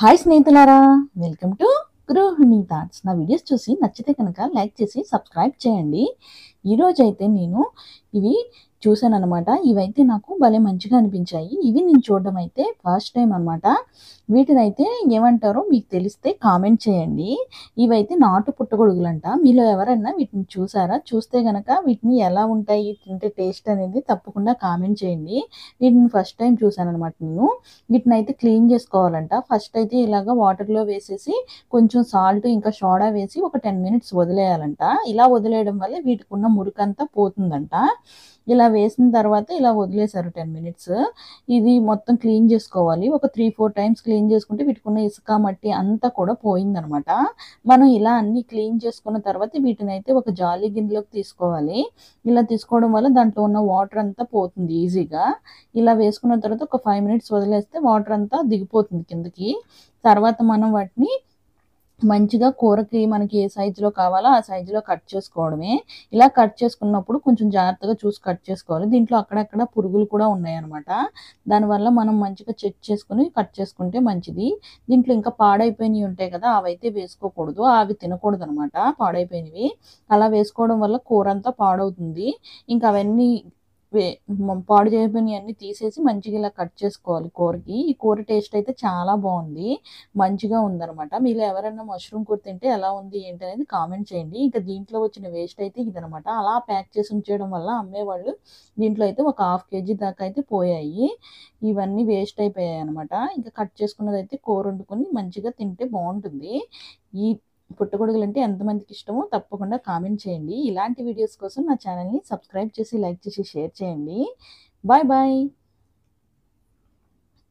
Hi స్నేహితులారా, welcome to గృహిణి thoughts. నా వీడియోస్ చూసి నచ్చితే కనుక లైక్ చేసి సబ్స్క్రైబ్ చేయండి. ఈరోజైతే నేను ఇవి చూసానన్నమాట. ఇవైతే నాకు భలే మంచిగా అనిపించాయి. ఇవి నేను చూడడం అయితే ఫస్ట్ టైం అనమాట. వీటినైతే ఏమంటారో మీకు తెలిస్తే కామెంట్ చేయండి. ఇవైతే నాటు పుట్టగొడుగులంట. మీలో ఎవరైనా వీటిని చూసారా? చూస్తే గనక వీటిని ఎలా ఉంటాయి, తింటే టేస్ట్ అనేది తప్పకుండా కామెంట్ చేయండి. వీటిని ఫస్ట్ టైం చూసాననమాట నేను. వీటినైతే క్లీన్ చేసుకోవాలంట. ఫస్ట్ అయితే ఇలాగ వాటర్‌లో వేసేసి కొంచెం సాల్ట్ ఇంకా సోడా వేసి ఒక 10 మినిట్స్ వదిలేయాలంట. ఇలా వదిలేయడం వల్ల వీటికున్న మురికంతా పోతుందంట. ఇలా వేసిన తర్వాత ఇలా వదిలేశారు 10 మినిట్స్. ఇది మొత్తం క్లీన్ చేసుకోవాలి. ఒక 3, 4 టైమ్స్ క్లీన్ చేసుకుంటే వీటికున్న ఇసుక, మట్టి అంతా కూడా పోయిందనమాట. మనం ఇలా అన్నీ క్లీన్ చేసుకున్న తర్వాత వీటినైతే ఒక జాలి గిన్నెలోకి తీసుకోవాలి. ఇలా తీసుకోవడం వల్ల దాంట్లో ఉన్న వాటర్ అంతా పోతుంది ఈజీగా. ఇలా వేసుకున్న తర్వాత ఒక 5 మినిట్స్ వదిలేస్తే వాటర్ అంతా దిగిపోతుంది కిందకి. తర్వాత మనం వాటిని మంచిగా కూరకి మనకి ఏ సైజులో కావాలో ఆ సైజులో కట్ చేసుకోవడమే. ఇలా కట్ చేసుకున్నప్పుడు కొంచెం జాగ్రత్తగా చూసి కట్ చేసుకోవాలి. దీంట్లో అక్కడక్కడ పురుగులు కూడా ఉన్నాయన్నమాట. దానివల్ల మనం మంచిగా చెక్ చేసుకొని కట్ చేసుకుంటే మంచిది. దీంట్లో ఇంకా పాడైపోయినవి ఉంటాయి కదా, అవైతే వేసుకోకూడదు. అవి తినకూడదనమాట పాడైపోయినవి. అలా వేసుకోవడం వల్ల కూరంతా పాడవుతుంది. ఇంకా అవన్నీ పాడు చేయకపోయినయన్నీ తీసేసి మంచిగా ఇలా కట్ చేసుకోవాలి కూరకి. ఈ కూర టేస్ట్ అయితే చాలా బాగుంది, మంచిగా ఉందనమాట. మీలో ఎవరైనా మష్రూమ్ కూర తింటే ఎలా ఉంది ఏంటి అనేది కామెంట్ చేయండి. ఇంకా దీంట్లో వచ్చిన వేస్ట్ అయితే ఇదనమాట. అలా ప్యాక్ చేసి ఉంచేయడం వల్ల అమ్మేవాళ్ళు దీంట్లో అయితే ఒక 1/2 కేజీ దాకా అయితే పోయాయి. ఇవన్నీ వేస్ట్ అయిపోయాయి అనమాట. ఇంకా కట్ చేసుకున్నదైతే కూర వండుకొని మంచిగా తింటే బాగుంటుంది. ఈ పుట్టగొడుగులంటే ఎంతమందికి ఇష్టమో తప్పకుండా కామెంట్ చేయండి. ఇలాంటి వీడియోస్ కోసం నా ఛానల్‌ని సబ్స్క్రైబ్ చేసి, లైక్ చేసి, షేర్ చేయండి. Bye bye.